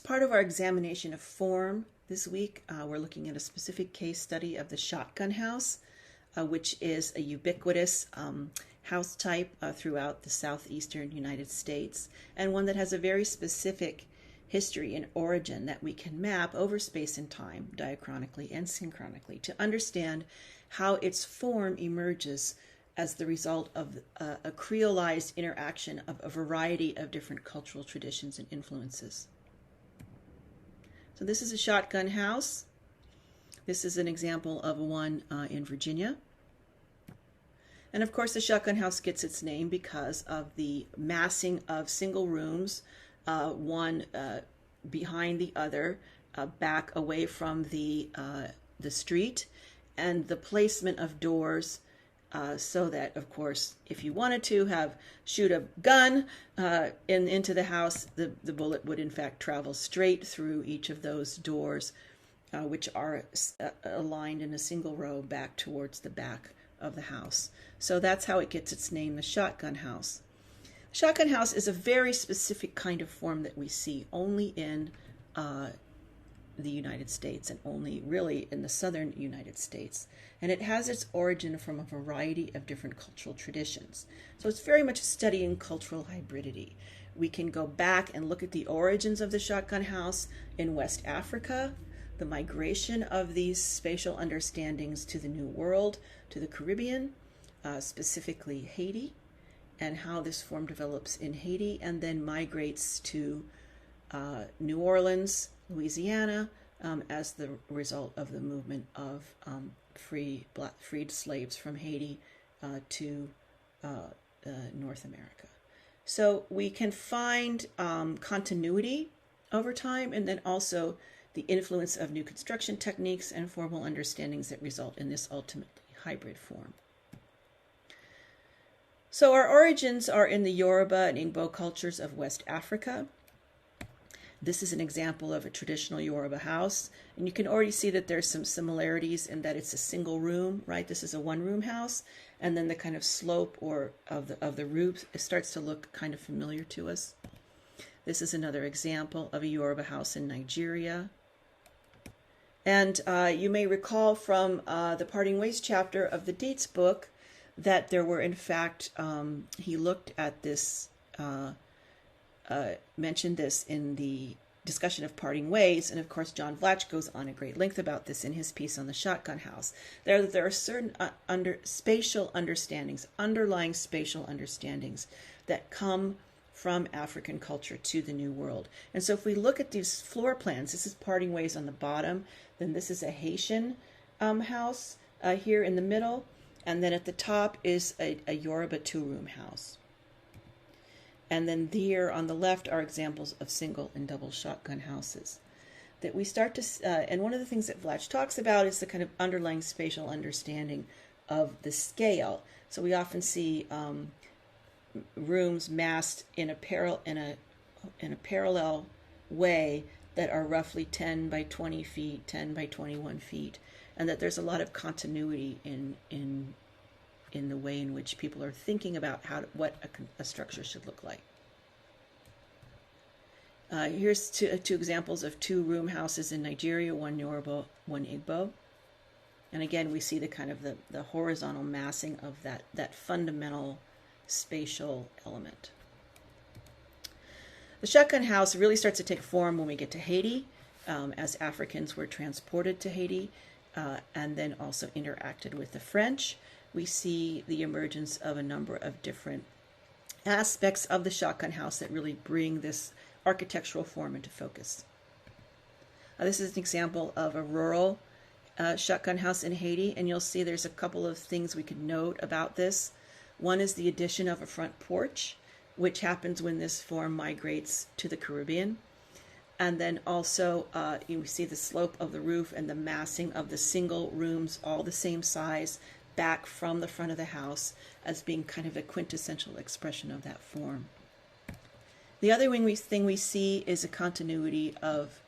part of our examination of form this week, we're looking at a specific case study of the shotgun house, which is a ubiquitous house type throughout the southeastern United States, and one that has a very specific history and origin that we can map over space and time, diachronically and synchronically, to understand how its form emerges as the result of a creolized interaction of a variety of different cultural traditions and influences. So this is a shotgun house. This is an example of one in Virginia. And of course, the shotgun house gets its name because of the massing of single rooms, one behind the other, back away from the street, and the placement of doors so that, of course, if you wanted to shoot a gun into the house, the bullet would in fact travel straight through each of those doors, which are aligned in a single row back towards the back of the house. So that's how it gets its name, the shotgun house. Shotgun house is a very specific kind of form that we see only in the United States, and only really in the southern United States. And it has its origin from a variety of different cultural traditions. So it's very much a study in cultural hybridity. We can go back and look at the origins of the shotgun house in West Africa, the migration of these spatial understandings to the New World, to the Caribbean, specifically Haiti, and how this form develops in Haiti and then migrates to New Orleans, Louisiana, as the result of the movement of freed slaves from Haiti to North America. So we can find continuity over time, and then also the influence of new construction techniques and formal understandings that result in this ultimately hybrid form. So our origins are in the Yoruba and Igbo cultures of West Africa. This is an example of a traditional Yoruba house, and you can already see that there's some similarities in that it's a single room, right? This is a one-room house, and then the kind of slope of the roof, it starts to look kind of familiar to us. This is another example of a Yoruba house in Nigeria. And you may recall from the Parting Ways chapter of the Dates book that there were, in fact, he looked at this, mentioned this in the discussion of Parting Ways, and of course John Vlach goes on at great length about this in his piece on the shotgun house. There are certain spatial understandings, underlying spatial understandings that come from African culture to the New World. And so if we look at these floor plans, this is Parting Ways on the bottom, then this is a Haitian house here in the middle, and then at the top is a Yoruba two-room house. And then here on the left are examples of single and double shotgun houses. That we start to, and one of the things that Vlach talks about is the kind of underlying spatial understanding of the scale. So we often see rooms massed in a parallel way that are roughly 10 by 20 feet, 10 by 21 feet, and that there's a lot of continuity in the way in which people are thinking about what a structure should look like. Here's two examples of two-room houses in Nigeria, one Yoruba, one Igbo. And again, we see the kind of the horizontal massing of that fundamental spatial element. The shotgun house really starts to take form when we get to Haiti, as Africans were transported to Haiti and then also interacted with the French. We see the emergence of a number of different aspects of the shotgun house that really bring this architectural form into focus. This is an example of a rural shotgun house in Haiti, and you'll see there's a couple of things we could note about this. One is the addition of a front porch, which happens when this form migrates to the Caribbean. And then also you see the slope of the roof and the massing of the single rooms, all the same size, back from the front of the house as being kind of a quintessential expression of that form. The other thing we see is a continuity of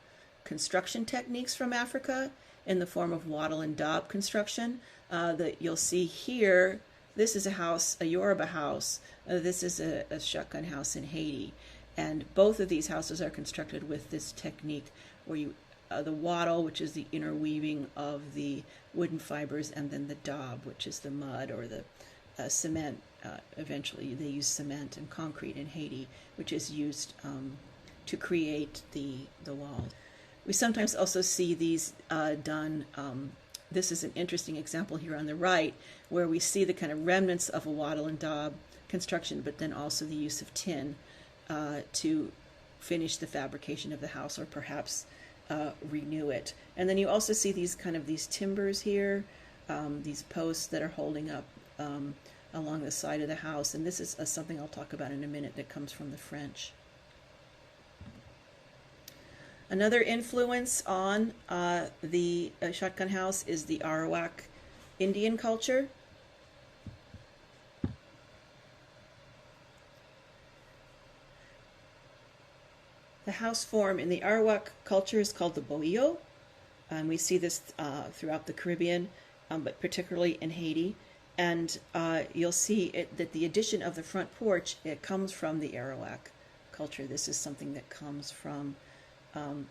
construction techniques from Africa in the form of wattle and daub construction that you'll see here. This is a house, a Yoruba house. This is a shotgun house in Haiti. And both of these houses are constructed with this technique where you the wattle, which is the interweaving of the wooden fibers, and then the daub, which is the mud or the cement. Eventually, they use cement and concrete in Haiti, which is used to create the wall. We sometimes also see these done. This is an interesting example here on the right, where we see the kind of remnants of a wattle and daub construction, but then also the use of tin to finish the fabrication of the house, or perhaps renew it. And then you also see these timbers here, these posts that are holding up along the side of the house. And this is something I'll talk about in a minute that comes from the French. Another influence on the shotgun house is the Arawak Indian culture. The house form in the Arawak culture is called the bohío, and we see this throughout the Caribbean, but particularly in Haiti. And you'll see that the addition of the front porch, it comes from the Arawak culture. This is something that comes from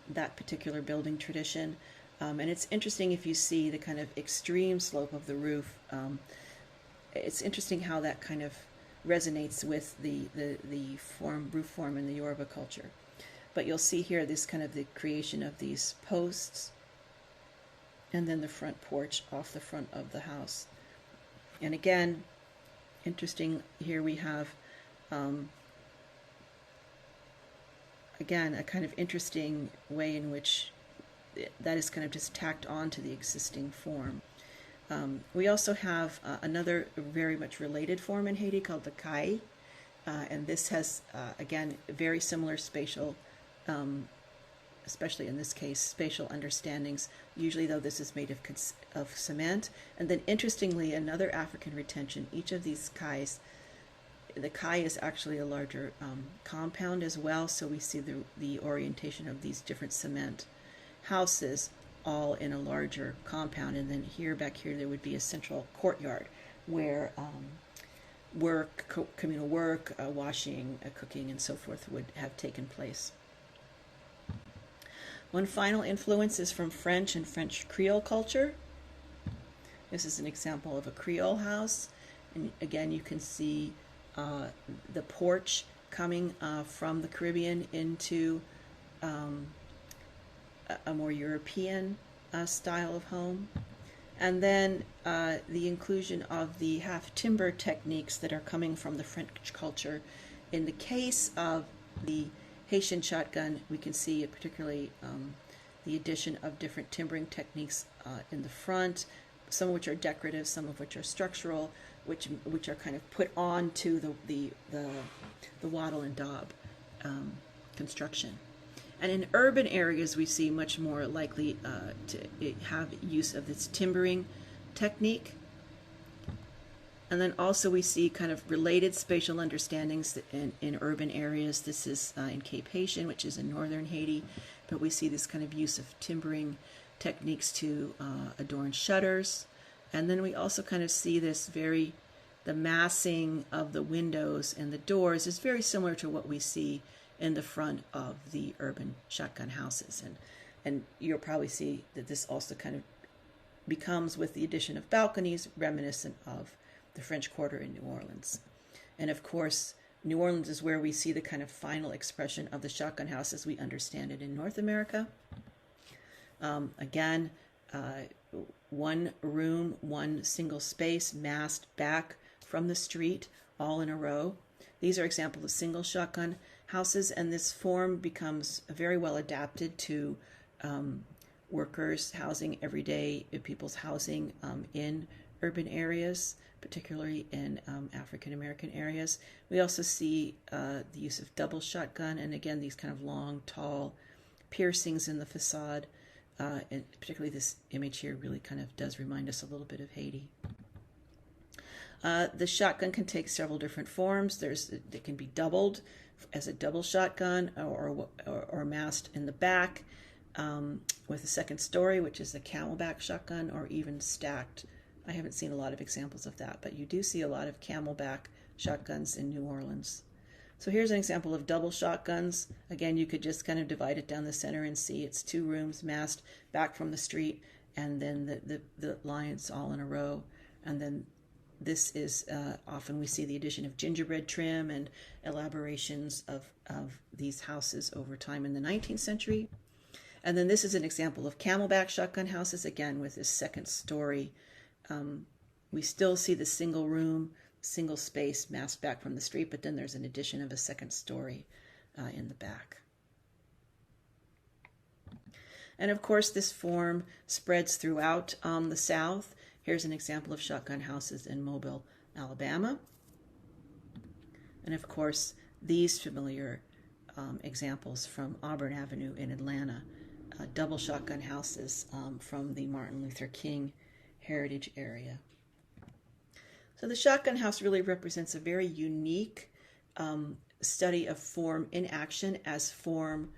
that particular building tradition. And it's interesting if you see the kind of extreme slope of the roof. It's interesting how that kind of resonates with the roof form in the Yoruba culture. But you'll see here this kind of the creation of these posts, and then the front porch off the front of the house. And again, interesting, here we have, again, a kind of interesting way in which that is kind of just tacked on to the existing form. We also have another very much related form in Haiti called the kai, and this has, again, very similar spatial especially in this case, spatial understandings. Usually, though, this is made of cement. And then, interestingly, another African retention, each of these kais, the kai is actually a larger compound as well, so we see the orientation of these different cement houses all in a larger compound. And then back here, there would be a central courtyard where communal work, washing, cooking, and so forth would have taken place. One final influence is from French and French Creole culture. This is an example of a Creole house. And again, you can see the porch coming from the Caribbean into a more European style of home. And then the inclusion of the half-timber techniques that are coming from the French culture. In the case of the Haitian shotgun, we can see particularly the addition of different timbering techniques in the front, some of which are decorative, some of which are structural, which are kind of put onto the wattle and daub construction. And in urban areas, we see much more likely to have use of this timbering technique. And then also we see kind of related spatial understandings in urban areas. This is in Cape Haitian, which is in northern Haiti, but we see this kind of use of timbering techniques to adorn shutters. And then we also kind of see the massing of the windows and the doors is very similar to what we see in the front of the urban shotgun houses. And you'll probably see that this also kind of becomes, with the addition of balconies, reminiscent of the French Quarter in New Orleans. And of course, New Orleans is where we see the kind of final expression of the shotgun house as we understand it in North America. Again, one room, one single space, massed back from the street, all in a row. These are examples of single shotgun houses, and this form becomes very well adapted to workers' housing, everyday people's housing in urban areas, particularly in African American areas. We also see the use of double shotgun, and again, these kind of long, tall piercings in the facade. And particularly this image here really kind of does remind us a little bit of Haiti. The shotgun can take several different forms. It can be doubled as a double shotgun, or massed in the back with a second story, which is a camelback shotgun, or even stacked. I haven't seen a lot of examples of that, but you do see a lot of camelback shotguns in New Orleans. So here's an example of double shotguns. Again, you could just kind of divide it down the center and see it's 2 rooms massed back from the street, and then the lines all in a row. And then this is often we see the addition of gingerbread trim and elaborations of these houses over time in the 19th century. And then this is an example of camelback shotgun houses, again with this second story. We still see the single room, single space massed back from the street, but then there's an addition of a second story in the back. And of course, this form spreads throughout the South. Here's an example of shotgun houses in Mobile, Alabama. And of course, these familiar examples from Auburn Avenue in Atlanta, double shotgun houses from the Martin Luther King heritage area. So the shotgun house really represents a very unique study of form in action as form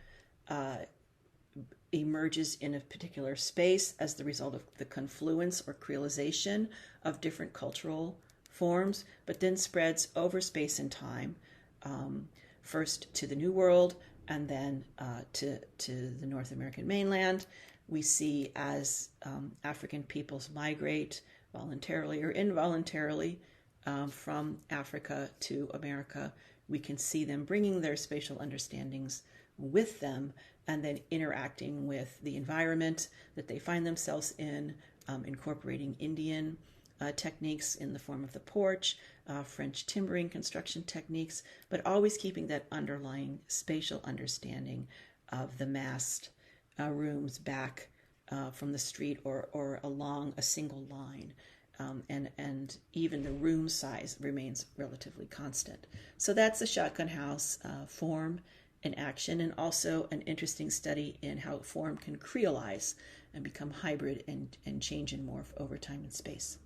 emerges in a particular space as the result of the confluence or creolization of different cultural forms, but then spreads over space and time, first to the New World and then to the North American mainland. We see as African peoples migrate voluntarily or involuntarily from Africa to America, we can see them bringing their spatial understandings with them and then interacting with the environment that they find themselves in, incorporating Indian techniques in the form of the porch, French timbering construction techniques, but always keeping that underlying spatial understanding of the massed rooms back from the street or along a single line. And even the room size remains relatively constant. So that's the shotgun house form in action, and also an interesting study in how form can creolize and become hybrid and change and morph over time and space.